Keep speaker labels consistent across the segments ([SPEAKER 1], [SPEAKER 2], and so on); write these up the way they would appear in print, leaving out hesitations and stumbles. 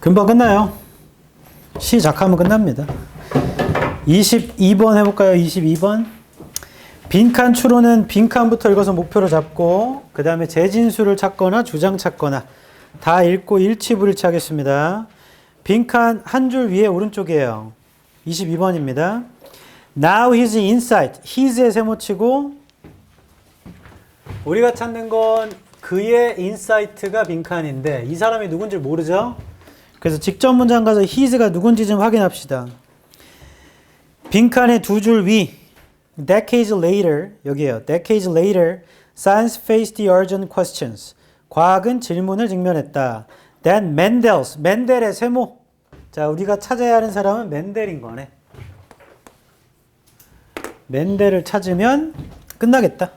[SPEAKER 1] 금방 끝나요. 시작하면 끝납니다. 22번 해볼까요? 22번. 빈칸 추론은 빈칸부터 읽어서 목표로 잡고 그 다음에 재진수를 찾거나 주장 찾거나 다 읽고 일치불일치 하겠습니다. 빈칸 한 줄 위에 오른쪽이에요. 22번입니다. Now his insight. his에 세모치고 우리가 찾는 건 그의 인사이트가 빈칸인데 이 사람이 누군지 모르죠? 그래서 직접 문장 가서 his가 누군지 좀 확인합시다. 빈칸의 두 줄 위 decades later 여기에요. decades later science faced the urgent questions. 과학은 질문을 직면했다. Then 멘델의 세모. 자, 우리가 찾아야 하는 사람은 멘델인 거네. 멘델을 찾으면 끝나겠다.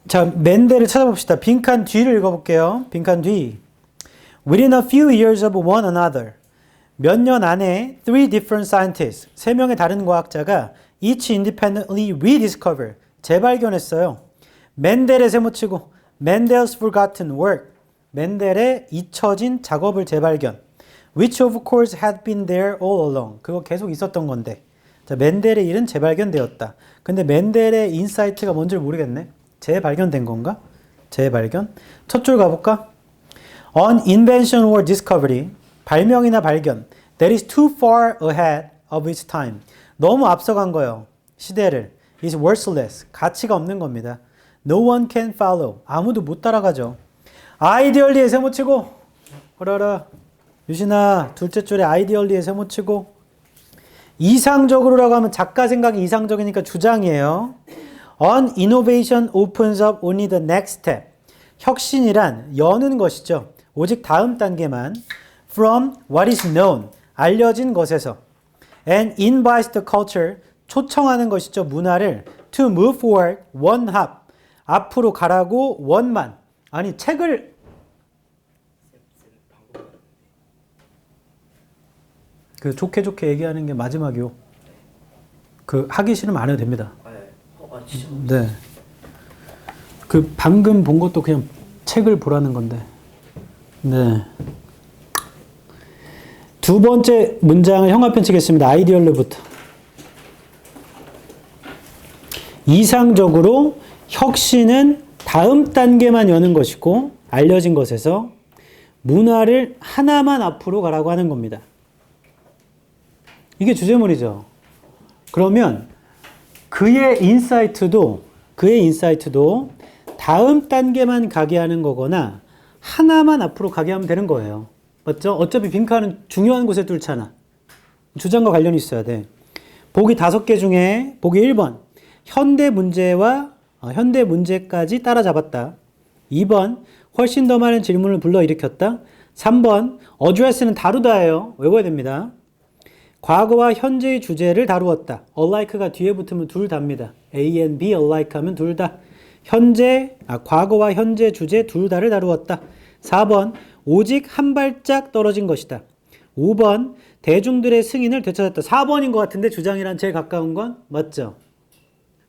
[SPEAKER 1] 자, 멘델을 찾아봅시다. 빈칸 뒤를 읽어볼게요. 빈칸 뒤. Within a few years of one another. 몇 년 안에 three different scientists. 세 명의 다른 과학자가 each independently rediscovered. 재발견했어요. 멘델의 세모치고 Mendel's forgotten work. 멘델의 잊혀진 작업을 재발견. Which of course had been there all along. 그거 계속 있었던 건데. 자, 멘델의 일은 재발견되었다. 근데 멘델의 인사이트가 뭔지 모르겠네. 재발견된 건가? 재발견. 첫 줄 가볼까? An invention or discovery. 발명이나 발견. That is too far ahead of its time. 너무 앞서간 거예요. 시대를. is worthless. 가치가 없는 겁니다. No one can follow. 아무도 못 따라가죠. ideally에 세모치고. 그러라. 유신아, 둘째 줄에 ideally에 세모치고. 이상적으로라고 하면 작가 생각이 이상적이니까 주장이에요. An innovation opens up only the next step. 혁신이란 여는 것이죠. 오직 다음 단계만. From what is known. 알려진 것에서. And invites the culture. 초청하는 것이죠. 문화를. To move forward. 원합. 앞으로 가라고 원만. 아니 책을 그 좋게 얘기하는 게 마지막이요. 그 하기 싫으면 안 해도 됩니다. 네. 그 방금 본 것도 그냥 책을 보라는 건데. 네. 두 번째 문장을 형합편 치겠습니다. 아이디얼로부터. 이상적으로 혁신은 다음 단계만 여는 것이고 알려진 것에서 문화를 하나만 앞으로 가라고 하는 겁니다. 이게 주제문이죠. 그러면 그의 인사이트도 다음 단계만 가게 하는 거거나 하나만 앞으로 가게 하면 되는 거예요. 맞죠? 어차피 빈칸은 중요한 곳에 뚫잖아. 주장과 관련이 있어야 돼. 보기 5개 중에 보기 1번 현대 문제까지 따라잡았다. 2번 훨씬 더 많은 질문을 불러일으켰다. 3번 address는 다루다예요. 외워야 됩니다. 과거와 현재의 주제를 다루었다. alike가 뒤에 붙으면 둘 다입니다. A and B alike 하면 둘 다. 과거와 현재 주제 둘 다를 다루었다. 4번 오직 한 발짝 떨어진 것이다. 5번 대중들의 승인을 되찾았다. 4번인 것 같은데 주장이란 제일 가까운 건 맞죠?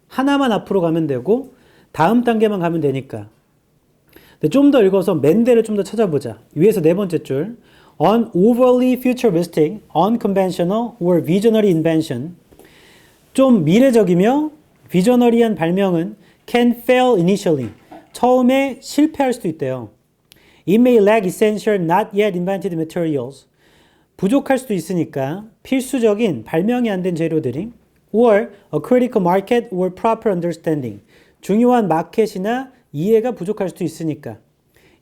[SPEAKER 1] 하나만 앞으로 가면 되고 다음 단계만 가면 되니까. 좀 더 읽어서 멘델을 좀 더 찾아보자. 위에서 네 번째 줄. An overly futuristic, unconventional or visionary invention. 좀 미래적이며 비저너리한 발명은 can fail initially. 처음에 실패할 수도 있대요. It may lack essential, not yet invented materials. 부족할 수도 있으니까 필수적인 발명이 안 된 재료들이 or a critical market or proper understanding. 중요한 마켓이나 이해가 부족할 수도 있으니까.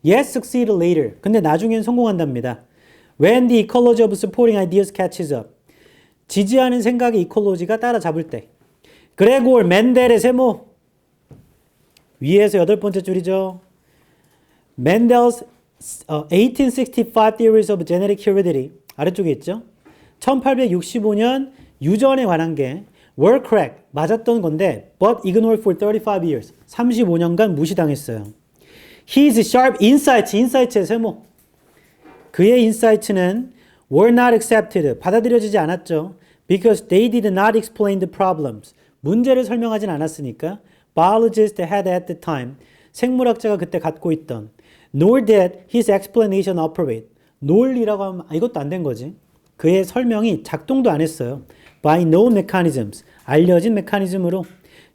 [SPEAKER 1] Yet succeed later. 근데 나중엔 성공한답니다. When the ecology of supporting ideas catches up. 지지하는 생각의 이콜로지가 따라잡을 때. 그레고르 멘델의 세모. 위에서 8번째 줄이죠. Mendel's 1865 theories of genetic heredity. 아래쪽에 있죠. 1865년 유전에 관한 게 were correct. 맞았던 건데 but ignored for 35 years. 35년간 무시당했어요. His sharp insights. 인사이트의 세모. 그의 인사이트는 were not accepted. 받아들여지지 않았죠. Because they did not explain the problems. 문제를 설명하진 않았으니까. Biologists had at the time. 생물학자가 그때 갖고 있던. Nor did his explanation operate. 논리라고 하면 이것도 안 된 거지. 그의 설명이 작동도 안 했어요. By known mechanisms. 알려진 메커니즘으로.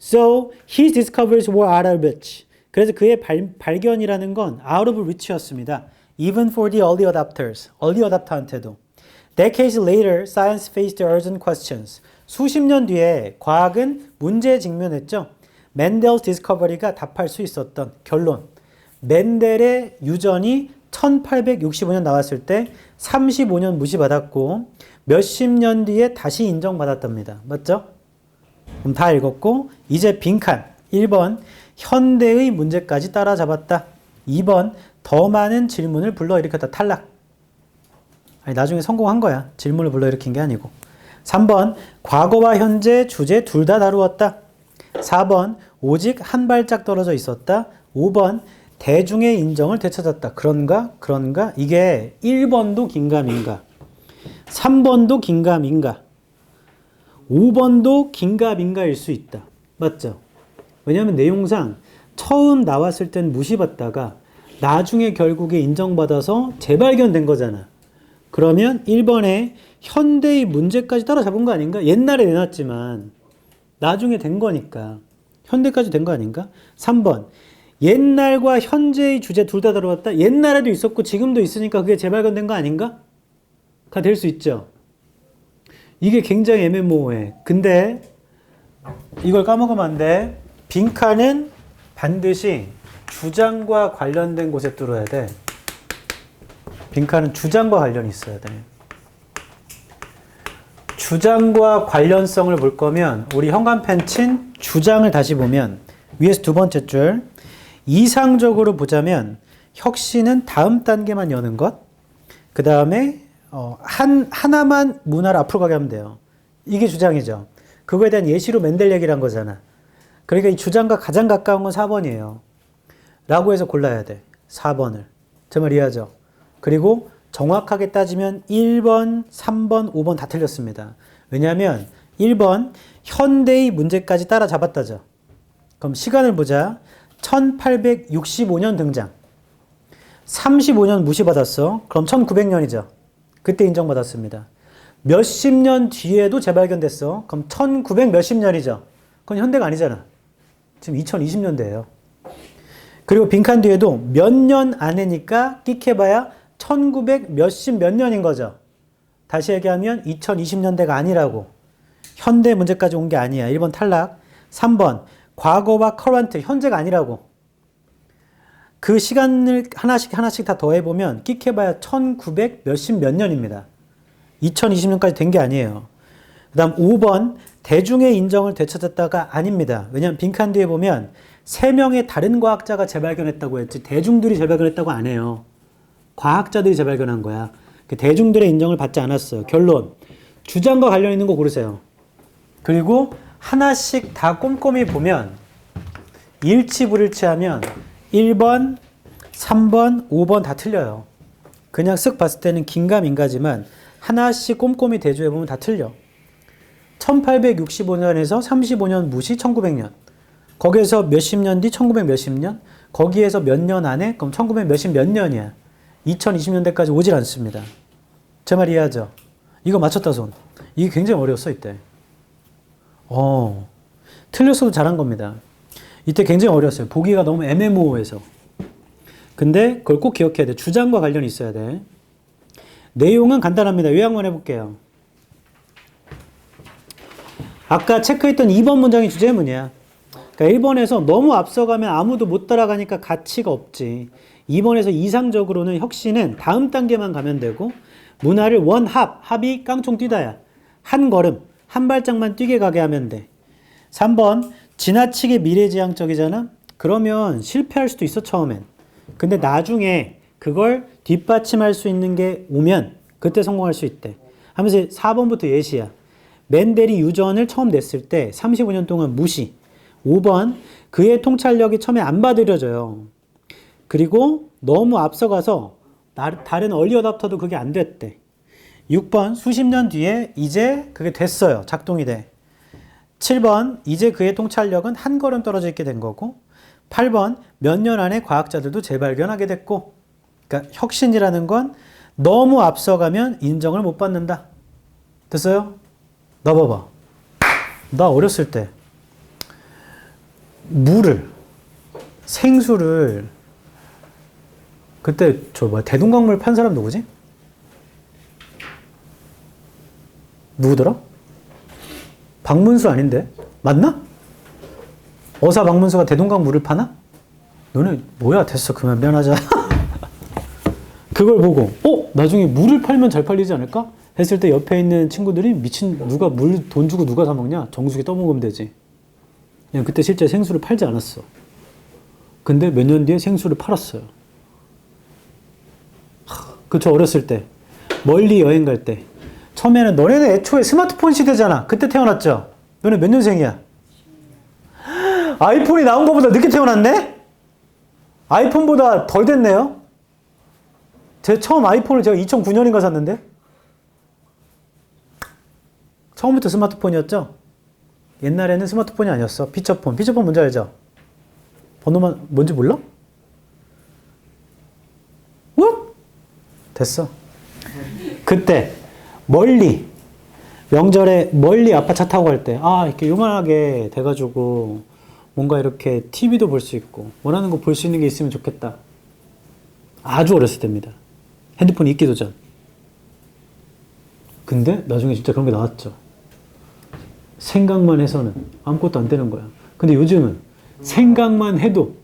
[SPEAKER 1] So his discoveries were out of reach. 그래서 그의 발견이라는 건 out of reach였습니다. Even for the early adopters. early adopter한테도. Decades later, science faced urgent questions. 수십 년 뒤에 과학은 문제에 직면했죠. 맨델's discovery가 답할 수 있었던 결론. 맨델의 유전이 1865년 나왔을 때 35년 무시받았고 몇십 년 뒤에 다시 인정받았답니다. 맞죠? 그럼 다 읽었고 이제 빈칸 1번 현대의 문제까지 따라잡았다. 2번 더 많은 질문을 불러일으켰다. 탈락. 아니, 나중에 성공한 거야. 질문을 불러일으킨 게 아니고. 3번 과거와 현재 주제 둘 다 다루었다. 4번 오직 한 발짝 떨어져 있었다. 5번 대중의 인정을 되찾았다. 그런가? 이게 1번도 긴가민가 3번도 긴가민가 5번도 긴가민가일 수 있다. 맞죠? 왜냐하면 내용상 처음 나왔을 땐 무시받다가 나중에 결국에 인정받아서 재발견된 거잖아. 그러면 1번에 현대의 문제까지 따라잡은 거 아닌가? 옛날에 내놨지만 나중에 된 거니까 현대까지 된 거 아닌가? 3번 옛날과 현재의 주제 둘 다 다루었다. 옛날에도 있었고 지금도 있으니까 그게 재발견된 거 아닌가? 가 될 수 있죠. 이게 굉장히 애매모호해. 근데 이걸 까먹으면 안 돼. 빈칸은 반드시 주장과 관련된 곳에 뚫어야 돼. 빈칸은 주장과 관련이 있어야 돼. 주장과 관련성을 볼 거면 우리 현관펜 친 주장을 다시 보면 위에서 두 번째 줄 이상적으로 보자면 혁신은 다음 단계만 여는 것. 그 다음에 하나만 문화를 앞으로 가게 하면 돼요. 이게 주장이죠. 그거에 대한 예시로 맨델 얘기를 한 거잖아. 그러니까 이 주장과 가장 가까운 건 4번이에요. 라고 해서 골라야 돼. 4번을. 제 말 이해하죠? 그리고 정확하게 따지면 1번, 3번, 5번 다 틀렸습니다. 왜냐하면 1번 현대의 문제까지 따라잡았다죠. 그럼 시간을 보자. 1865년 등장. 35년 무시받았어. 그럼 1900년이죠. 그때 인정받았습니다. 몇십 년 뒤에도 재발견됐어. 그럼 1900 몇십 년이죠. 그건 현대가 아니잖아. 지금 2020년대예요. 그리고 빈칸 뒤에도 몇 년 안에니까 끽해봐야 1900 몇십 몇 년인 거죠. 다시 얘기하면 2020년대가 아니라고. 현대 문제까지 온 게 아니야. 1번 탈락. 3번 과거와 커런트 현재가 아니라고. 그 시간을 하나씩 다 더해보면 끽해봐야 1900 몇십 몇 년입니다. 2020년까지 된 게 아니에요. 그 다음 5번 대중의 인정을 되찾았다가 아닙니다. 왜냐하면 빈칸 뒤에 보면 3명의 다른 과학자가 재발견했다고 했지 대중들이 재발견했다고 안 해요. 과학자들이 재발견한 거야. 대중들의 인정을 받지 않았어요. 결론. 주장과 관련 있는 거 고르세요. 그리고 하나씩 다 꼼꼼히 보면 일치불일치하면 1번, 3번, 5번 다 틀려요. 그냥 쓱 봤을 때는 긴가민가지만 하나씩 꼼꼼히 대조해보면 다 틀려. 1865년에서 35년 무시 1900년. 거기에서 몇십 년 뒤 1900 몇십 년. 거기에서 몇 년 안에 그럼 1900 몇십 몇 년이야. 2020년대까지 오질 않습니다. 제 말 이해하죠? 이거 맞췄다 손. 이게 굉장히 어려웠어 이때. 틀렸어도 잘한 겁니다. 이때 굉장히 어려웠어요. 보기가 너무 애매모호해서. 근데 그걸 꼭 기억해야 돼. 주장과 관련이 있어야 돼. 내용은 간단합니다. 요약 한번 해볼게요. 아까 체크했던 2번 문장의 주제문이야. 그러니까 1번에서 너무 앞서가면 아무도 못 따라가니까 가치가 없지. 2번에서 이상적으로는 혁신은 다음 단계만 가면 되고 문화를 합이 깡총 뛰다야. 한 걸음, 한 발짝만 뛰게 가게 하면 돼. 3번 지나치게 미래지향적이잖아? 그러면 실패할 수도 있어 처음엔. 근데 나중에 그걸 뒷받침할 수 있는 게 오면 그때 성공할 수 있대. 하면서 4번부터 예시야. 맨델이 유전을 처음 냈을 때 35년 동안 무시. 5번 그의 통찰력이 처음에 안 받아들여져요. 그리고 너무 앞서가서 다른 얼리 어답터도 그게 안 됐대. 6번 수십 년 뒤에 이제 그게 됐어요. 작동이 돼. 7번 이제 그의 통찰력은 한 걸음 떨어져 있게 된 거고 8번 몇 년 안에 과학자들도 재발견하게 됐고 그러니까 혁신이라는 건 너무 앞서가면 인정을 못 받는다. 됐어요? 나 봐봐. 나 어렸을 때 생수를 그때 대동강물 판 사람 누구지? 누구더라? 박문수 아닌데? 맞나? 어사 박문수가 대동강 물을 파나? 너네 뭐야 됐어 그만 미안하자. 그걸 보고 나중에 물을 팔면 잘 팔리지 않을까? 했을 때 옆에 있는 친구들이 미친 누가 물 돈 주고 누가 사 먹냐? 정수기 떠먹으면 되지. 그냥 그때 실제 생수를 팔지 않았어. 근데 몇 년 뒤에 생수를 팔았어요. 그쵸 어렸을 때 멀리 여행 갈 때 처음에는 너네는 애초에 스마트폰 시대잖아. 그때 태어났죠? 너네 몇 년생이야? 아이폰이 나온 것보다 늦게 태어났네? 아이폰보다 덜 됐네요? 제 처음 아이폰을 제가 2009년인가 샀는데? 처음부터 스마트폰이었죠? 옛날에는 스마트폰이 아니었어. 피처폰. 피처폰 뭔지 알죠? 번호만 뭔지 몰라? 됐어. 그때 명절에 멀리 아빠 차 타고 갈 때 이렇게 요만하게 돼가지고 뭔가 이렇게 TV도 볼 수 있고 원하는 거 볼 수 있는 게 있으면 좋겠다. 아주 어렸을 때입니다. 핸드폰이 있기도 전. 근데 나중에 진짜 그런 게 나왔죠. 생각만 해서는 아무것도 안 되는 거야. 근데 요즘은 생각만 해도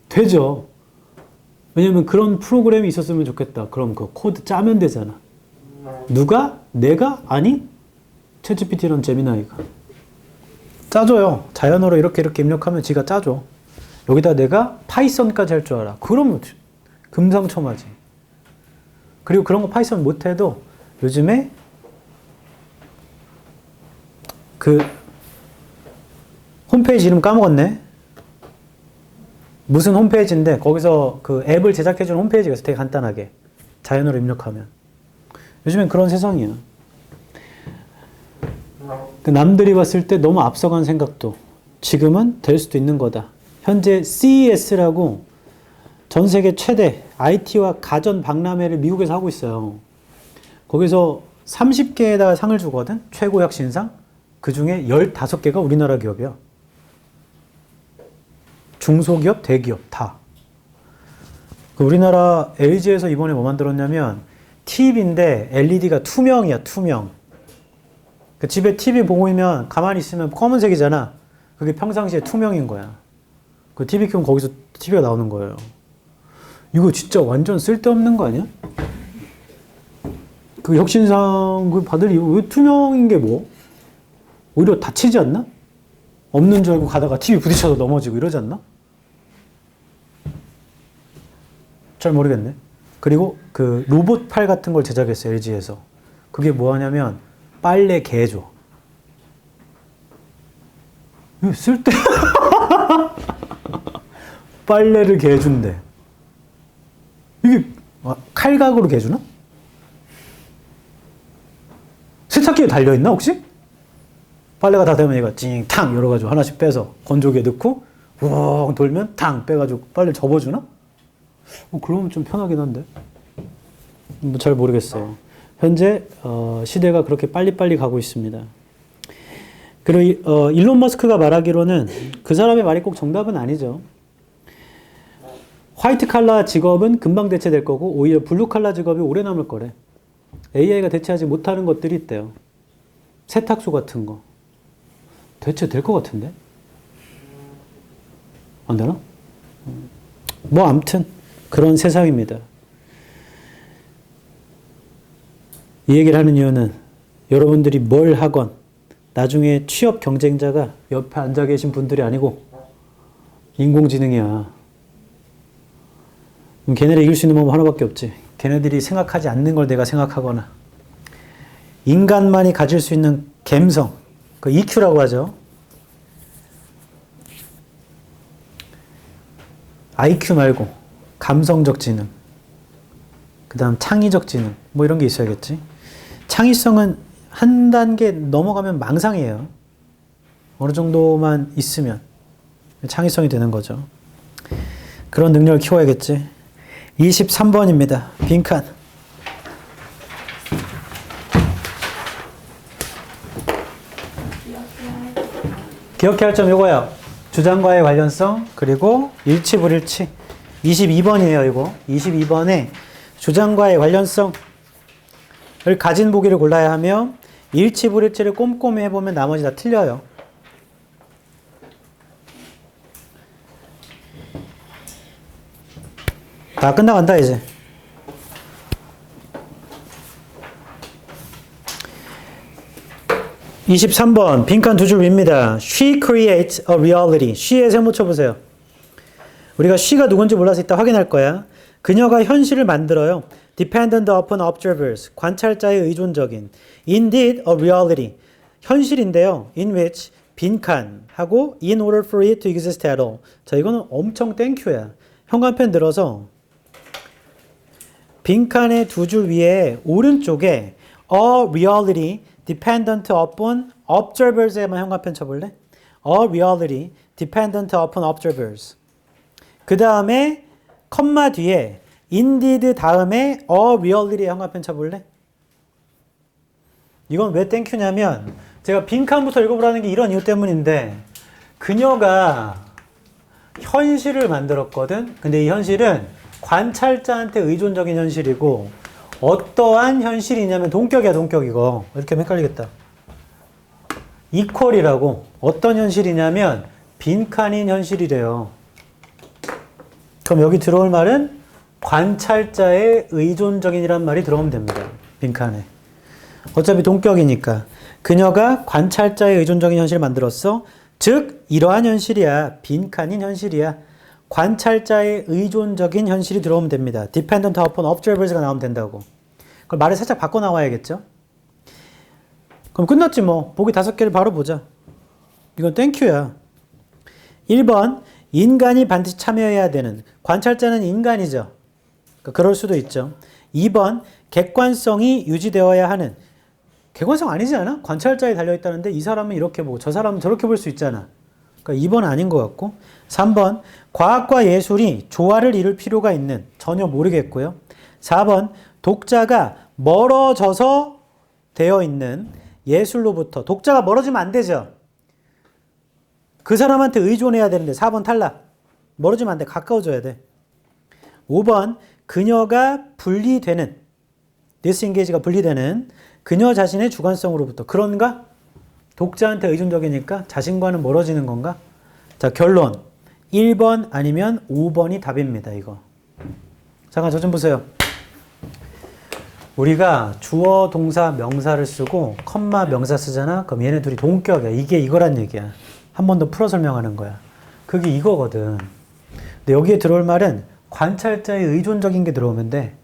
[SPEAKER 1] 되죠. 왜냐면 그런 프로그램이 있었으면 좋겠다. 그럼 그 코드 짜면 되잖아. 누가? 내가? 아니? 챗GPT랑 제미나이가 짜줘요. 자연어로 이렇게 입력하면 지가 짜줘. 여기다 내가 파이썬까지 할 줄 알아. 그러면 금상첨화지. 그리고 그런 거 파이썬 못해도 요즘에 그 홈페이지 이름 까먹었네. 무슨 홈페이지인데 거기서 그 앱을 제작해주는 홈페이지가 있어. 되게 간단하게 자연어로 입력하면. 요즘엔 그런 세상이야. 남들이 봤을 때 너무 앞서간 생각도 지금은 될 수도 있는 거다. 현재 CES라고 전 세계 최대 IT와 가전 박람회를 미국에서 하고 있어요. 거기서 30개에다가 상을 주거든. 최고 혁신상. 그 중에 15개가 우리나라 기업이야. 중소기업, 대기업 다. 우리나라 LG에서 이번에 뭐 만들었냐면 TV인데 LED가 투명이야. 투명. 집에 TV 보고 있으면 가만히 있으면 검은색이잖아. 그게 평상시에 투명인 거야. 그 TV 켜면 거기서 TV가 나오는 거예요. 이거 진짜 완전 쓸데없는 거 아니야? 그 혁신상 그 받을 이유 왜 투명인 게 뭐? 오히려 다치지 않나? 없는 줄 알고 가다가 TV 부딪혀서 넘어지고 이러지 않나? 잘 모르겠네. 그리고 그 로봇 팔 같은 걸 제작했어요. LG에서. 그게 뭐 하냐면 빨래 개줘. 쓸데 빨래를 개준대. 이게 칼각으로 개주나? 세탁기에 달려있나 혹시? 빨래가 다 되면 얘가 찡탕 열어가지고 하나씩 빼서 건조기에 넣고 우엉 돌면 탕 빼가지고 빨래를 접어주나? 그러면 좀 편하긴 한데 뭐 잘 모르겠어요. 현재 시대가 그렇게 빨리빨리 가고 있습니다. 그리고 일론 머스크가 말하기로는 그 사람의 말이 꼭 정답은 아니죠. 화이트 칼라 직업은 금방 대체될 거고 오히려 블루 칼라 직업이 오래 남을 거래. AI가 대체하지 못하는 것들이 있대요. 세탁소 같은 거. 대체될 것 같은데? 안 되나? 뭐 아무튼 그런 세상입니다. 이 얘기를 하는 이유는 여러분들이 뭘 하건 나중에 취업 경쟁자가 옆에 앉아 계신 분들이 아니고 인공지능이야. 그럼 걔네를 이길 수 있는 방법 하나밖에 없지. 걔네들이 생각하지 않는 걸 내가 생각하거나 인간만이 가질 수 있는 감성, 그 EQ라고 하죠. IQ 말고 감성적 지능, 그 다음 창의적 지능, 뭐 이런 게 있어야겠지. 창의성은 한 단계 넘어가면 망상이에요. 어느 정도만 있으면 창의성이 되는 거죠. 그런 능력을 키워야겠지. 23번입니다. 빈칸. 기억해야 할 점 요거야. 주장과의 관련성, 그리고 일치, 불일치. 22번이에요, 이거. 22번에 주장과의 관련성을 가진 보기를 골라야 하며, 일치, 불일치를 꼼꼼히 해보면 나머지 다 틀려요. 다 끝나간다, 이제. 23번, 빈칸 두 줄 위입니다. She creates a reality. she의 세모 쳐보세요. 우리가 she가 누군지 몰라서 이따 확인할 거야. 그녀가 현실을 만들어요. Dependent upon observers. 관찰자에 의존적인. Indeed, a reality. 현실인데요. In which, 빈칸 하고 in order for it to exist at all. 자, 이거는 엄청 땡큐야. 현관펜 들어서 빈칸의 두 줄 위에 오른쪽에 a reality dependent upon observers에만 현관펜 쳐볼래? A reality dependent upon observers. 그 다음에 컴마 뒤에 indeed 다음에 a reality의 현관펜 쳐볼래? 이건 왜 땡큐냐면 제가 빈칸부터 읽어보라는 게 이런 이유 때문인데 그녀가 현실을 만들었거든. 근데 이 현실은 관찰자한테 의존적인 현실이고 어떠한 현실이냐면 동격이야, 동격. 이거 이렇게 하면 헷갈리겠다. 이퀄이라고. 어떤 현실이냐면 빈칸인 현실이래요. 그럼 여기 들어올 말은 관찰자의 의존적인이란 말이 들어오면 됩니다. 빈칸에. 어차피 동격이니까. 그녀가 관찰자의 의존적인 현실을 만들었어. 즉 이러한 현실이야. 빈칸인 현실이야. 관찰자의 의존적인 현실이 들어오면 됩니다. Dependent upon observers가 나오면 된다고. 그럼 말을 살짝 바꿔 나와야겠죠? 그럼 끝났지 뭐. 보기 5개를 바로 보자. 이건 땡큐야. 1번, 인간이 반드시 참여해야 되는. 관찰자는 인간이죠. 그럴 수도 있죠. 2번, 객관성이 유지되어야 하는. 객관성 아니지 않아? 관찰자에 달려있다는데 이 사람은 이렇게 보고 저 사람은 저렇게 볼 수 있잖아. 그러니까 2번 아닌 것 같고. 3번, 과학과 예술이 조화를 이룰 필요가 있는. 전혀 모르겠고요. 4번, 독자가 멀어져서 되어 있는 예술로부터. 독자가 멀어지면 안 되죠. 그 사람한테 의존해야 되는데 4번 탈락. 멀어지면 안 돼. 가까워져야 돼. 5번, 그녀가 분리되는. disengage가 분리되는. 그녀 자신의 주관성으로부터. 그런가? 독자한테 의존적이니까 자신과는 멀어지는 건가? 자, 결론. 1번 아니면 5번이 답입니다, 이거. 잠깐 저 좀 보세요. 우리가 주어, 동사, 명사를 쓰고 컴마, 명사 쓰잖아? 그럼 얘네 둘이 동격이야. 이게 이거란 얘기야. 한 번 더 풀어 설명하는 거야. 그게 이거거든. 근데 여기에 들어올 말은 관찰자의 의존적인 게 들어오면 돼.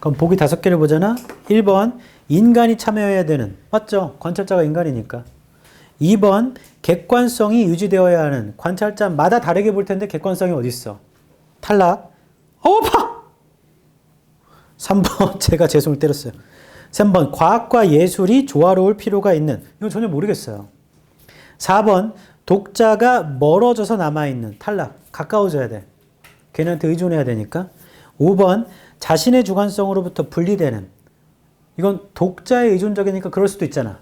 [SPEAKER 1] 그럼 보기 5개를 보잖아? 1번, 인간이 참여해야 되는. 맞죠? 관찰자가 인간이니까. 2번, 객관성이 유지되어야 하는. 관찰자마다 다르게 볼 텐데 객관성이 어디 있어? 탈락. 파! 3번, 제가 죄송을 때렸어요. 3번, 과학과 예술이 조화로울 필요가 있는. 이건 전혀 모르겠어요. 4번, 독자가 멀어져서 남아있는. 탈락. 가까워져야 돼. 걔네한테 의존해야 되니까. 5번, 자신의 주관성으로부터 분리되는. 이건 독자의 의존적이니까 그럴 수도 있잖아.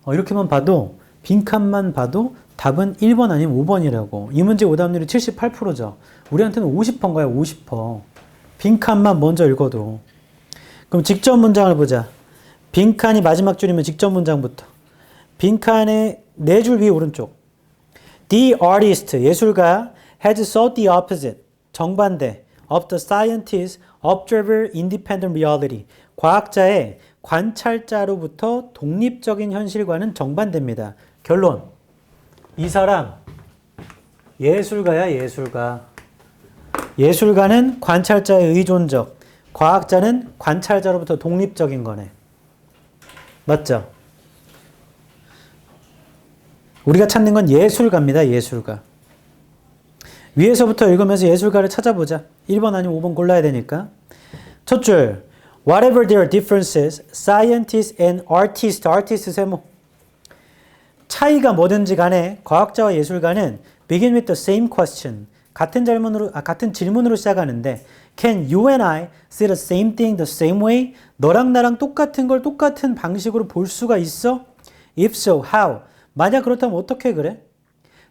[SPEAKER 1] 이렇게만 봐도 빈칸만 봐도 답은 1번 아니면 5번이라고. 이 문제 오답률이 78%죠. 우리한테는 50%인 거야. 50%. 빈칸만 먼저 읽어도. 그럼 직접 문장을 보자. 빈칸이 마지막 줄이면 직접 문장부터. 빈칸의 4줄 위에 오른쪽. The artist, 예술가, has sought the opposite, 정반대, of the scientist, observer, independent reality. 과학자의 관찰자로부터 독립적인 현실과는 정반대입니다. 결론. 이 사람 예술가야, 예술가. 예술가는 관찰자의 의존적, 과학자는 관찰자로부터 독립적인 거네. 맞죠? 우리가 찾는 건 예술가입니다. 예술가. 위에서부터 읽으면서 예술가를 찾아보자. 1번 아니면 5번 골라야 되니까. 첫 줄. Whatever their differences, scientists and artists, artist 세모. 차이가 뭐든지 간에 과학자와 예술가는 begin with the same question. 같은 질문으로 시작하는데 Can you and I see the same thing the same way? 너랑 나랑 똑같은 걸 똑같은 방식으로 볼 수가 있어? If so, how? 만약 그렇다면 어떻게 그래?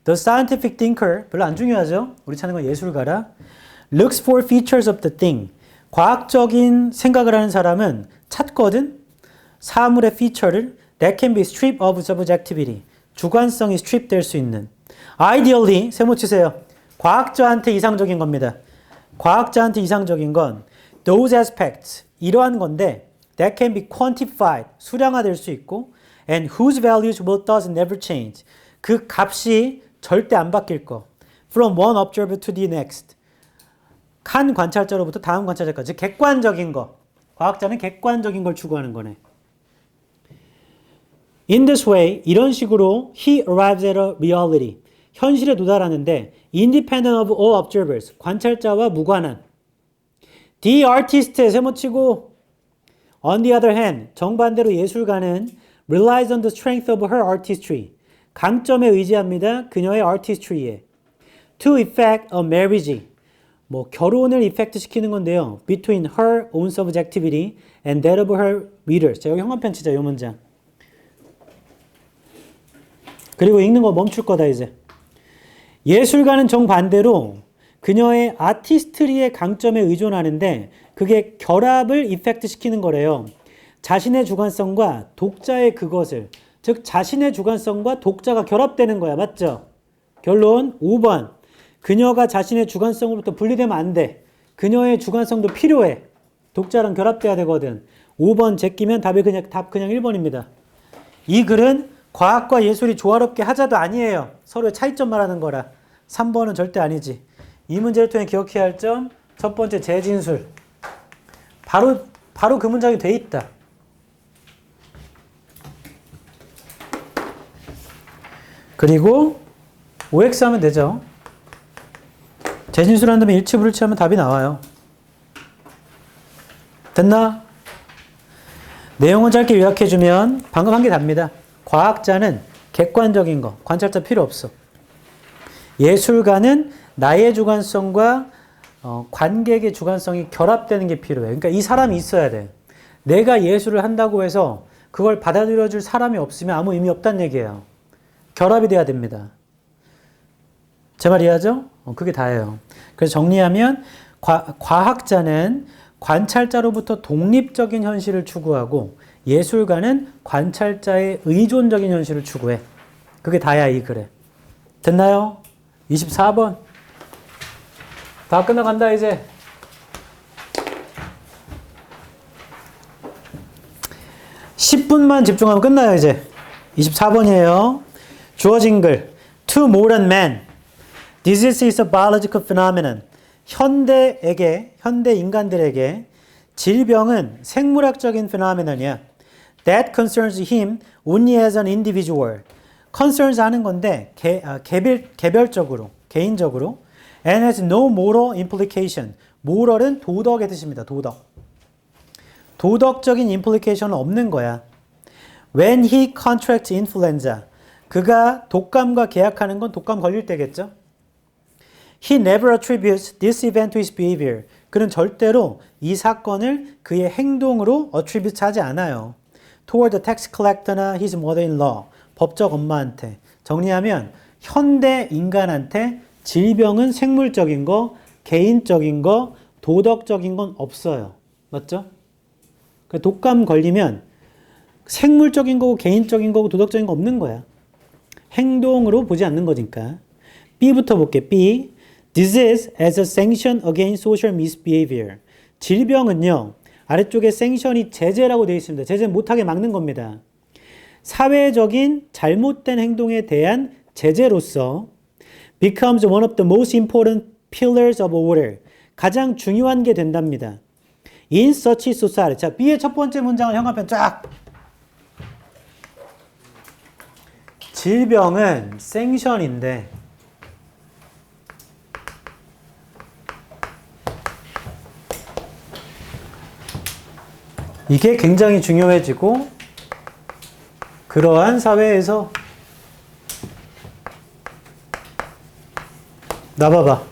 [SPEAKER 1] The scientific thinker, 별로 안 중요하죠? 우리 찾는 건 예술가라. Looks for features of the thing. 과학적인 생각을 하는 사람은 찾거든? 사물의 feature를 that can be stripped of subjectivity. 주관성이 strip 될 수 있는. Ideally, 세모 치세요. 과학자한테 이상적인 겁니다. 과학자한테 이상적인 건 those aspects, 이러한 건데 that can be quantified, 수량화될 수 있고 and whose values will thus never change. 그 값이 절대 안 바뀔 거. From one observer to the next. 한 관찰자로부터 다음 관찰자까지 객관적인 거. 과학자는 객관적인 걸 추구하는 거네. In this way, 이런 식으로 he arrives at a reality. 현실에 도달하는데 independent of all observers. 관찰자와 무관한. The artist의 세모치고 on the other hand, 정반대로 예술가는 relies on the strength of her artistry. 강점에 의지합니다. 그녀의 artistry에. To effect a marriage. 뭐 결혼을 effect 시키는 건데요. Between her own subjectivity and that of her readers. 자, 여기 형광펜 치자, 이 문장. 그리고 읽는 거 멈출 거다, 이제. 예술가는 정반대로 그녀의 아티스트리의 강점에 의존하는데 그게 결합을 이펙트 시키는 거래요. 자신의 주관성과 독자의 그것을, 즉 자신의 주관성과 독자가 결합되는 거야. 맞죠? 결론 5번. 그녀가 자신의 주관성으로부터 분리되면 안 돼. 그녀의 주관성도 필요해. 독자랑 결합돼야 되거든. 5번 제끼면 답 그냥 1번입니다. 이 글은 과학과 예술이 조화롭게 하자도 아니에요. 서로의 차이점 말하는 거라. 3번은 절대 아니지. 이 문제를 통해 기억해야 할 점, 첫 번째 재진술. 바로 그 문장이 돼 있다. 그리고 OX 하면 되죠. 재진술한 다음에 일치 불일치하면 답이 나와요. 됐나? 내용은 짧게 요약해주면 방금 한 게 답니다. 과학자는 객관적인 거, 관찰자 필요 없어. 예술가는 나의 주관성과 관객의 주관성이 결합되는 게 필요해. 그러니까 이 사람이 있어야 돼. 내가 예술을 한다고 해서 그걸 받아들여줄 사람이 없으면 아무 의미 없다는 얘기예요. 결합이 돼야 됩니다. 제 말 이해하죠? 그게 다예요. 그래서 정리하면 과학자는 관찰자로부터 독립적인 현실을 추구하고 예술가는 관찰자의 의존적인 현실을 추구해. 그게 다야, 이 글에. 됐나요? 24번. 다 끝나간다, 이제. (10분만) 집중하면 끝나요, 이제. 24번이에요. 주어진 글. To modern man, disease is a biological phenomenon. 현대 인간들에게 질병은 생물학적인 phenomenon이야. That concerns him only as an individual. concerns 하는 건데 개별적으로, 개인적으로. And has no moral implication. moral은 도덕의 뜻입니다. 도덕적인 implication은 없는 거야. When he contracts influenza. 그가 독감과 계약하는 건 독감 걸릴 때겠죠. He never attributes this event to his behavior. 그는 절대로 이 사건을 그의 행동으로 attribute 하지 않아요. Toward the tax collector나 his mother-in-law. 법적 엄마한테. 정리하면 현대 인간한테 질병은 생물적인 거, 개인적인 거, 도덕적인 건 없어요. 맞죠? 독감 걸리면 생물적인 거고 개인적인 거고 도덕적인 거 없는 거야. 행동으로 보지 않는 거니까. B부터 볼게. B. Disease as a sanction against social misbehavior. 질병은요. 아래쪽에 sanction이 제재라고 되어 있습니다. 제재는 못하게 막는 겁니다. 사회적인 잘못된 행동에 대한 제재로서 becomes one of the most important pillars of order. 가장 중요한 게 된답니다. In such society. 자, B의 첫 번째 문장을 형광펜 쫙. 질병은 생션인데 이게 굉장히 중요해지고 그러한 사회에서 나봐봐.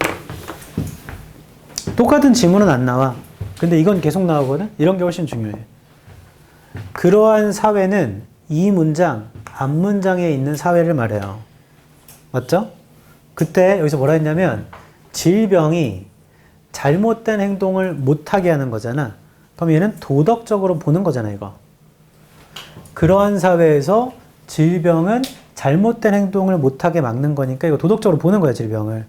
[SPEAKER 1] 똑같은 지문은 안 나와. 근데 이건 계속 나오거든? 이런 게 훨씬 중요해. 그러한 사회는 이 문장 앞문장에 있는 사회를 말해요. 맞죠? 그때 여기서 뭐라 했냐면 질병이 잘못된 행동을 못하게 하는 거잖아. 그럼 얘는 도덕적으로 보는 거잖아, 이거. 그러한 사회에서 질병은 잘못된 행동을 못하게 막는 거니까 이거 도덕적으로 보는 거야, 질병을.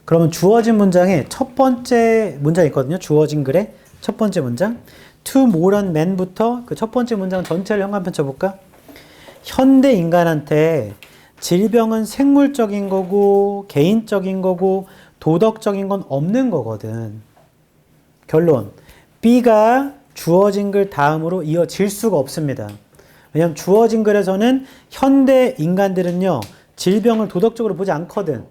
[SPEAKER 1] 그러면 주어진 문장에 첫 번째 문장이 있거든요. 주어진 글에 첫 번째 문장. To modern man부터 그 첫 번째 문장 전체를 현관편 쳐볼까? 현대 인간한테 질병은 생물적인 거고 개인적인 거고 도덕적인 건 없는 거거든. 결론. B가 주어진 글 다음으로 이어질 수가 없습니다. 왜냐하면 주어진 글에서는 현대 인간들은요, 질병을 도덕적으로 보지 않거든.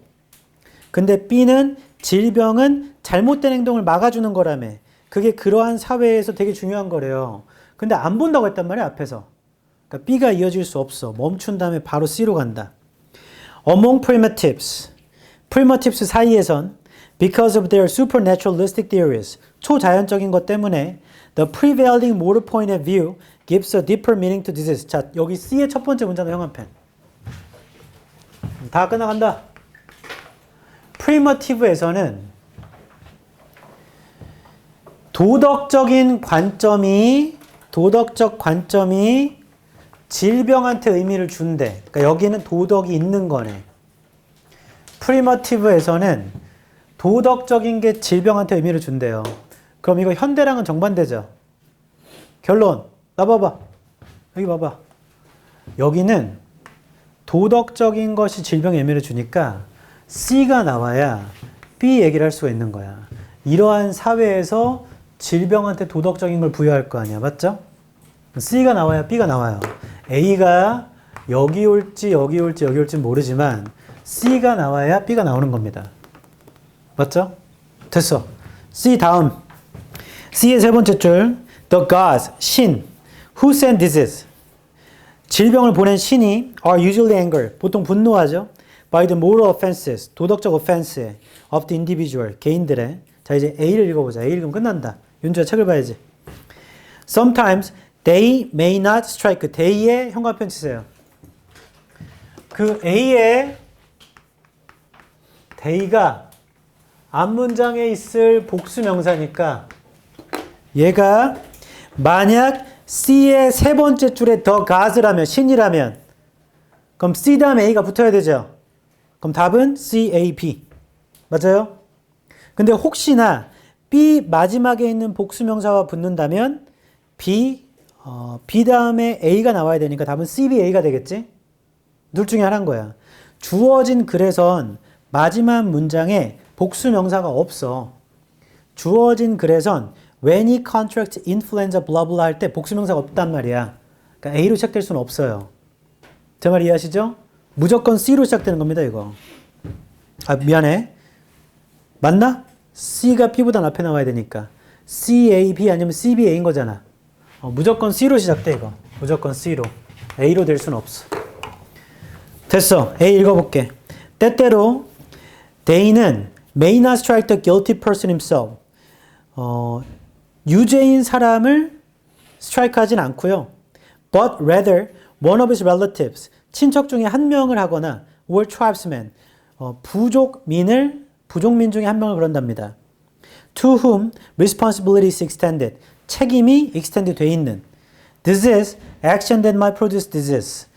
[SPEAKER 1] 근데 B는 질병은 잘못된 행동을 막아주는 거라며. 그게 그러한 사회에서 되게 중요한 거래요. 근데 안 본다고 했단 말이야, 앞에서. 그러니까 B가 이어질 수 없어. 멈춘 다음에 바로 C로 간다. Among primitives. primitives 사이에선 because of their supernaturalistic theories. 초자연적인 것 때문에 the prevailing moral point of view gives a deeper meaning to disease. 자, 여기 C의 첫 번째 문장 형한펜. 다 끝나간다. primitive에서는 도덕적 관점이 질병한테 의미를 준대. 그러니까 여기는 도덕이 있는 거네. primitive에서는 도덕적인 게 질병한테 의미를 준대요. 그럼 이거 현대랑은 정반대죠. 결론. 나 봐봐. 여기 봐봐. 여기는 도덕적인 것이 질병에 의미를 주니까 C가 나와야 B 얘기를 할 수가 있는 거야. 이러한 사회에서 질병한테 도덕적인 걸 부여할 거 아니야. 맞죠? C가 나와야 B가 나와요. A가 여기 올지 모르지만 C가 나와야 B가 나오는 겁니다. 맞죠? 됐어. C 다음. C의 세 번째 줄. The gods, 신. Who sent disease? 질병을 보낸 신이 are usually angered. 보통 분노하죠. By the moral offenses. 도덕적 offense of the individual. 개인들의. 자, 이제 A를 읽어보자. A 읽으면 끝난다. 윤주야 책을 봐야지. Sometimes they may not strike. they의 현관편 치세요. 그 A의 they가 앞문장에 있을 복수명사니까 얘가 만약 C의 세 번째 줄에 the gods라면 신이라면 그럼 C 다음에 A가 붙어야 되죠. 그럼 답은 C, A, B. 맞아요? 근데 혹시나 B 마지막에 있는 복수명사와 붙는다면 B 다음에 A가 나와야 되니까 답은 C, B, A가 되겠지? 둘 중에 하나인 거야. 주어진 글에선 마지막 문장에 복수명사가 없어. 주어진 글에선 when he contracts influenza blah blah 할 때 복수명사가 없단 말이야. 그러니까 A로 시작될 수는 없어요. 제 말 이해하시죠? 무조건 C로 시작되는 겁니다, 이거. 아, 미안해. 맞나? C가 B보다 앞에 나와야 되니까. C, A, B 아니면 C, B, A인 거잖아. 무조건 C로 시작돼, 이거. 무조건 C로. A로 될 수는 없어. 됐어. A 읽어볼게. 때때로 they는 may not strike the guilty person himself. 유죄인 사람을 스트라이크 하진 않고요. But rather one of his relatives. 친척 중에 한 명을 하거나 or tribesmen. 부족민 중에 한 명을 그런답니다. To whom responsibility is extended. 책임이 extend 돼 있는. Disease, action that might produce disease.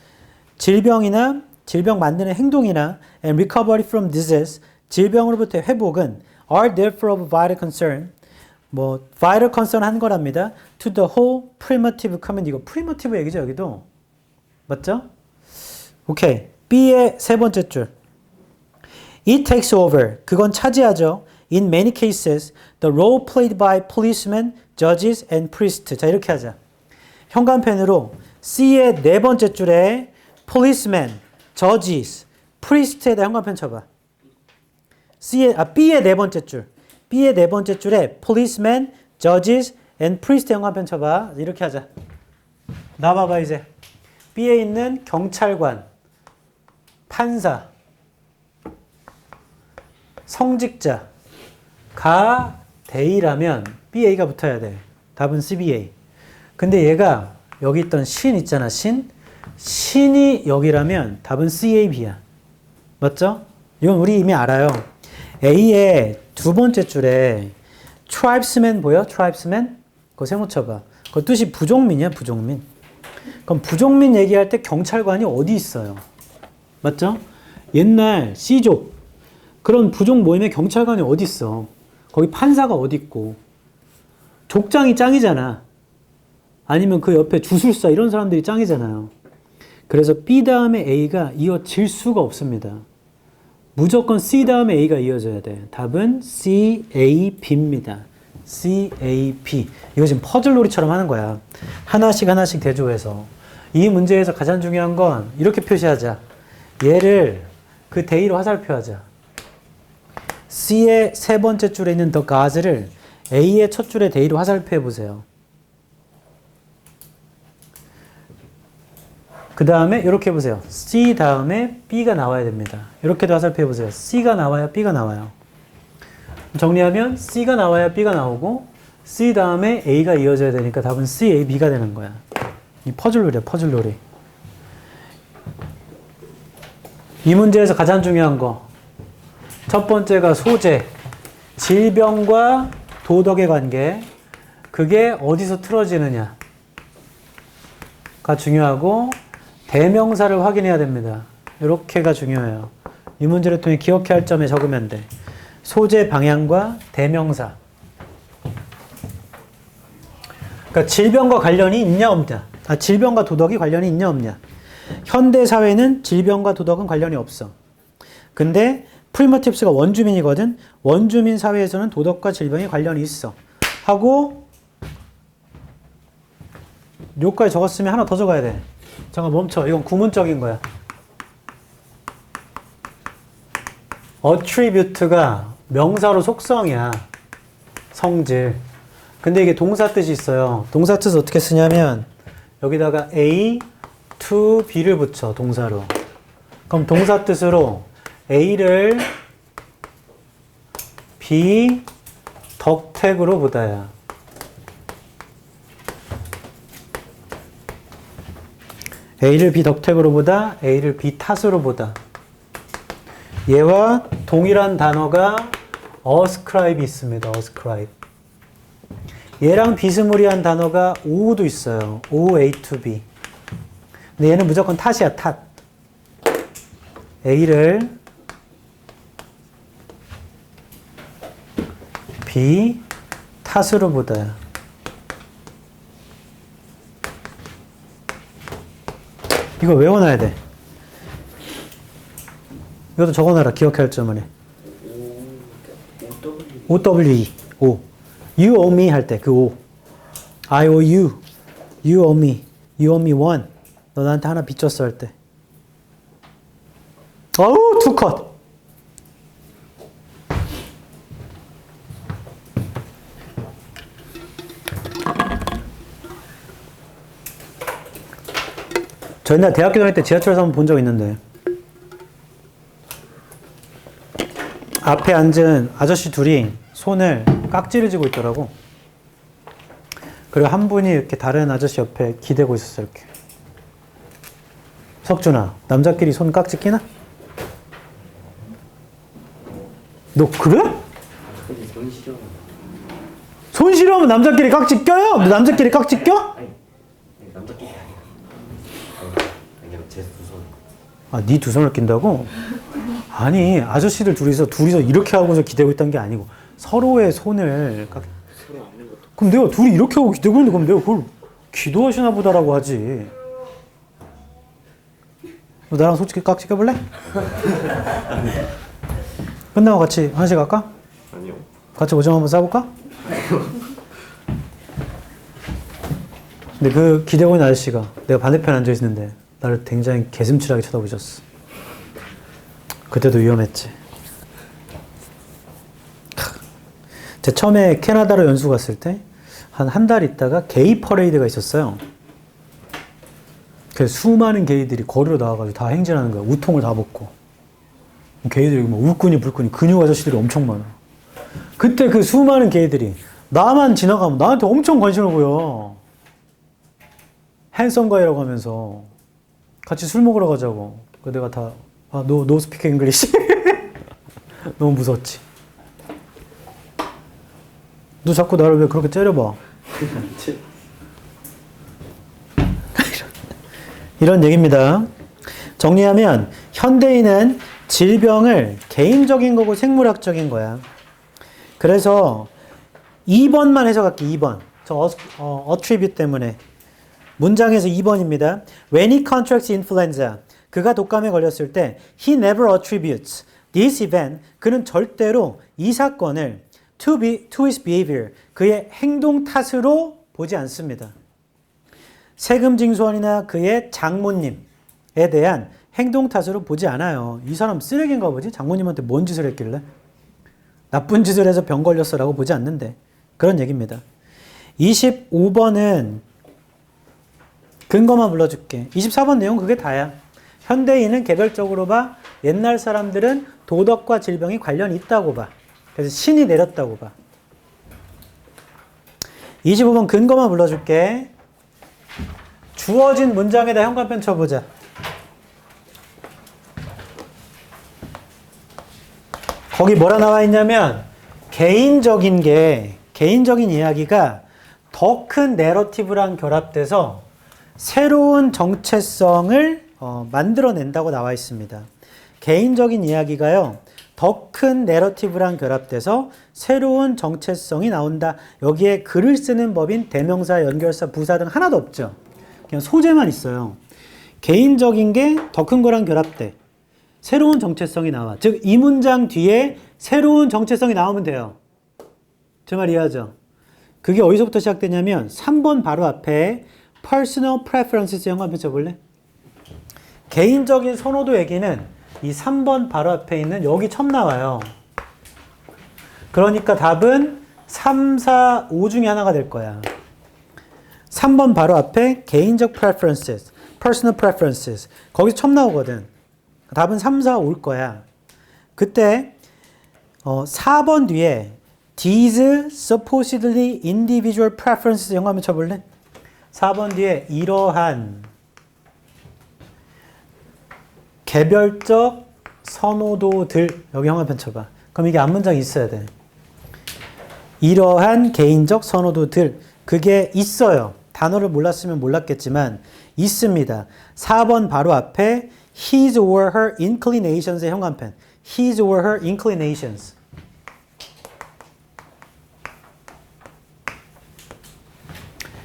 [SPEAKER 1] 질병이나 질병 만드는 행동이나 and recovery from disease. 질병으로부터의 회복은 are therefore of vital concern. vital concern 한 거랍니다. To the whole primitive community. 이거 primitive 얘기죠, 여기도. 맞죠? 오케이. B의 세 번째 줄. It takes over. 그건 차지하죠. In many cases, the role played by policemen, judges, and priests. 자, 이렇게 하자. 현관펜으로 C의 네 번째 줄에 policemen, judges, priest에다 현관펜 쳐봐. B의 네 번째 줄. B의 네 번째 줄에 policemen, judges, and priest 현관펜 쳐봐. 이렇게 하자. 나와봐, 이제. B에 있는 경찰관, 판사, 성직자가 대이라면 BA가 붙어야 돼. 답은 CBA. 근데 얘가 여기 있던 신 있잖아, 신. 신이 여기라면 답은 CAB야. 맞죠? 이건 우리 이미 알아요. A의 두 번째 줄에 tribesman 보여? tribesman? 그거 세모 쳐봐. 그 뜻이 부족민이야, 부족민. 그럼 부족민 얘기할 때 경찰관이 어디 있어요? 맞죠? 옛날 C족 그런 부족 모임에 경찰관이 어디 있어? 거기 판사가 어디 있고 족장이 짱이잖아. 아니면 그 옆에 주술사 이런 사람들이 짱이잖아요. 그래서 B 다음에 A가 이어질 수가 없습니다. 무조건 C 다음에 A가 이어져야 돼. 답은 C, A, B입니다. C, A, B. 이거 지금 퍼즐놀이처럼 하는 거야. 하나씩 하나씩 대조해서. 이 문제에서 가장 중요한 건 이렇게 표시하자. 얘를 그 대의로 화살표하자. C의 세 번째 줄에 있는 the gods를 A의 첫 줄에 대의로 화살표해 보세요. 그 다음에 이렇게 해보세요. C 다음에 B가 나와야 됩니다. 이렇게도 화살표 해보세요. C가 나와야 B가 나와요. 정리하면 C가 나와야 B가 나오고 C 다음에 A가 이어져야 되니까 답은 C, A, B가 되는 거야. 이 퍼즐놀이야, 퍼즐놀이. 이 문제에서 가장 중요한 거. 첫 번째가 소재. 질병과 도덕의 관계. 그게 어디서 틀어지느냐가 중요하고 대명사를 확인해야 됩니다. 이렇게가 중요해요. 이 문제를 통해 기억해야 할 점에 적으면 돼. 소재 방향과 대명사. 그러니까 질병과 관련이 있냐 없냐. 질병과 도덕이 관련이 있냐 없냐. 현대 사회는 질병과 도덕은 관련이 없어. 근데 프리머티브스가 원주민이거든. 원주민 사회에서는 도덕과 질병이 관련이 있어. 하고 여기까지 적었으면 하나 더 적어야 돼. 잠깐 멈춰. 이건 구문적인 거야. attribute가 명사로 속성이야. 성질. 근데 이게 동사 뜻이 있어요. 동사 뜻을 어떻게 쓰냐면 여기다가 A to B를 붙여. 동사로. 그럼 동사 뜻으로 A를 B 덕택으로 보다야. A를 B 덕택으로 보다, A를 B 탓으로 보다. 얘와 동일한 단어가 ascribe이 있습니다. ascribe. 얘랑 비스무리한 단어가 o도 있어요. o, A to B. 근데 얘는 무조건 탓이야, 탓. A를 B 탓으로 보다야. 이거 외워놔야 돼. 이것도 적어놔라. 기억해야 할 점을 해. OWE. O. You owe me 할 때 그 O. I owe you. You owe me. You owe me one. 너 나한테 하나 빚졌어 할 때. 어우, 투 컷. 저 옛날 대학교 다닐 때 지하철에서 한번 본 적 있는데 앞에 앉은 아저씨 둘이 손을 깍지를 쥐고 있더라고. 그리고 한 분이 이렇게 다른 아저씨 옆에 기대고 있었어요. 이렇게. 석준아, 남자끼리 손 깍지 끼나? 너 그래? 손 싫어하면 남자끼리 깍지 껴요? 너 남자끼리 깍지 껴?
[SPEAKER 2] 아니, 남자끼리 아니야. 제 두 손.
[SPEAKER 1] 아, 네 두 손을 낀다고? 아니, 아저씨들 둘이서 이렇게 하고서 기대고 있다는 게 아니고 서로의 손을
[SPEAKER 2] 서로 안는 것도.
[SPEAKER 1] 그럼 내가 둘이 이렇게 하고 기대고 있는데 그럼 내가 그걸 기도하시나 보다라고 하지. 너 나랑 솔직히 깍지 껴볼래? 끝나고 같이 화장실 갈까?
[SPEAKER 2] 아니요.
[SPEAKER 1] 같이 오줌 한번 싸볼까? 근데 그 기대고 있는 아저씨가 내가 반대편에 앉아있는데 나를 굉장히 개슴츠하게 쳐다보셨어. 그때도 위험했지. 제가 처음에 캐나다로 연수 갔을 때 한 달 있다가 게이 퍼레이드가 있었어요. 그래서 수많은 게이들이 거리로 나와가지고 다 행진하는 거야. 우통을 다 벗고. 게이들이 뭐 울끈이 불끈이 근육 아저씨들이 엄청 많아. 그때 그 수많은 게이들이 나만 지나가면 나한테 엄청 관심을 보여. 핸섬 가이라고 하면서. 같이 술 먹으러 가자고. 그 내가 다 노 스피크 잉글리시. 너무 무서웠지. 너 자꾸 나를 왜 그렇게 째려봐? 이런 얘기입니다. 정리하면 현대인은 질병을 개인적인 거고 생물학적인 거야. 그래서 2번만 해석할게. 2번. 저 attribute 때문에. 문장에서 2번입니다. When he contracts influenza. 그가 독감에 걸렸을 때 he never attributes this event. 그는 절대로 이 사건을 to his behavior. 그의 행동 탓으로 보지 않습니다. 세금징수원이나 그의 장모님에 대한 행동 탓으로 보지 않아요. 이 사람 쓰레기인가 보지? 장모님한테 뭔 짓을 했길래? 나쁜 짓을 해서 병 걸렸어라고 보지 않는데. 그런 얘기입니다. 25번은 근거만 불러줄게. 24번 내용 그게 다야. 현대인은 개별적으로 봐. 옛날 사람들은 도덕과 질병이 관련이 있다고 봐. 그래서 신이 내렸다고 봐. 25번 근거만 불러줄게. 주어진 문장에다 현관펜 쳐보자. 거기 뭐라 나와 있냐면 개인적인 이야기가 더 큰 내러티브랑 결합돼서 새로운 정체성을 만들어낸다고 나와 있습니다. 개인적인 이야기가요. 더 큰 내러티브랑 결합돼서 새로운 정체성이 나온다. 여기에 글을 쓰는 법인 대명사, 연결사, 부사 등 하나도 없죠. 그냥 소재만 있어요. 개인적인 게 더 큰 거랑 결합돼. 새로운 정체성이 나와. 즉, 이 문장 뒤에 새로운 정체성이 나오면 돼요. 제 말 이해하죠? 그게 어디서부터 시작되냐면 3번 바로 앞에 personal preferences 영어 한번 쳐볼래? 개인적인 선호도 얘기는 이 3번 바로 앞에 있는 여기 처음 나와요. 그러니까 답은 3, 4, 5 중에 하나가 될 거야. 3번 바로 앞에 개인적 preferences, personal preferences. 거기서 처음 나오거든. 답은 3, 4, 5일 거야. 그때 4번 뒤에 these supposedly individual preferences 영어 한번 쳐볼래? 4번 뒤에 이러한 개별적 선호도들 여기 형광펜 쳐봐. 그럼 이게 앞문장이 있어야 돼. 이러한 개인적 선호도들 그게 있어요. 단어를 몰랐으면 몰랐겠지만 있습니다. 4번 바로 앞에 his or her inclinations의 형광펜. his or her inclinations.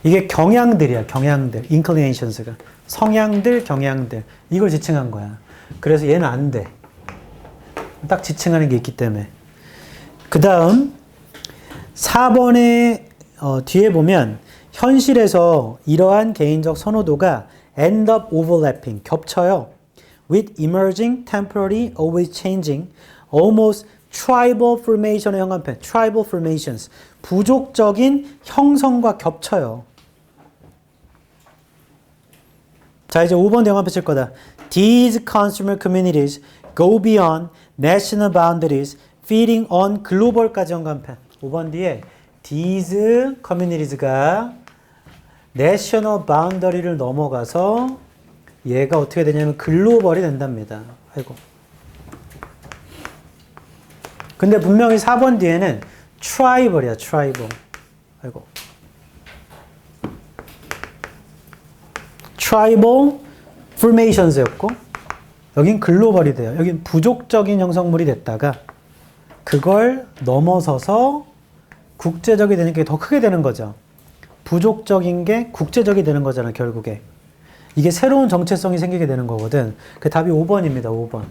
[SPEAKER 1] 이게 경향들이야. 경향들. inclinations가. 성향들, 경향들. 이걸 지칭한 거야. 그래서 얘는 안 돼. 딱 지칭하는 게 있기 때문에. 그 다음 4번의 뒤에 보면 현실에서 이러한 개인적 선호도가 end up overlapping, 겹쳐요. with emerging, temporary, always changing, almost tribal formation의 형광펜, tribal formations, 부족적인 형성과 겹쳐요. 자, 이제 5번 영화 펼칠 거다. These consumer communities go beyond national boundaries, feeding on global까지 연관펜. 5번 뒤에 these communities가 national boundary를 넘어가서 얘가 어떻게 되냐면 글로벌이 된답니다. 아이고. 근데 분명히 4번 뒤에는 tribal이야, tribal. 아이고. tribal formations였고 여긴 글로벌이 돼요. 여긴 부족적인 형성물이 됐다가 그걸 넘어서서 국제적이 되는 게 더 크게 되는 거죠. 부족적인 게 국제적이 되는 거잖아, 결국에. 이게 새로운 정체성이 생기게 되는 거거든. 그 답이 5번입니다. 5번.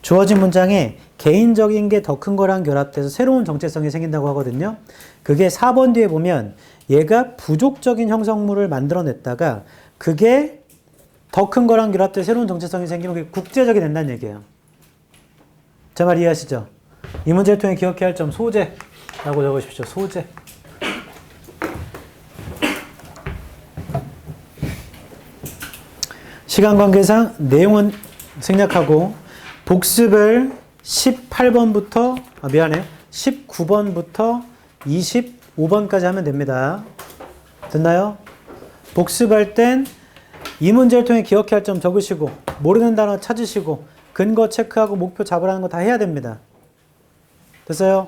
[SPEAKER 1] 주어진 문장에 개인적인 게 더 큰 거랑 결합돼서 새로운 정체성이 생긴다고 하거든요. 그게 4번 뒤에 보면 얘가 부족적인 형성물을 만들어냈다가 그게 더 큰 거랑 결합돼서 새로운 정체성이 생기면 그게 국제적이 된다는 얘기예요. 제 말 이해하시죠? 이 문제를 통해 기억해야 할 점 소재라고 적으십시오. 소재. 시간 관계상 내용은 생략하고 복습을 18번부터 19번부터 25번까지 하면 됩니다. 됐나요? 복습할 땐 이 문제를 통해 기억해야 할 점 적으시고 모르는 단어 찾으시고 근거 체크하고 목표 잡으라는 거 다 해야 됩니다. 됐어요?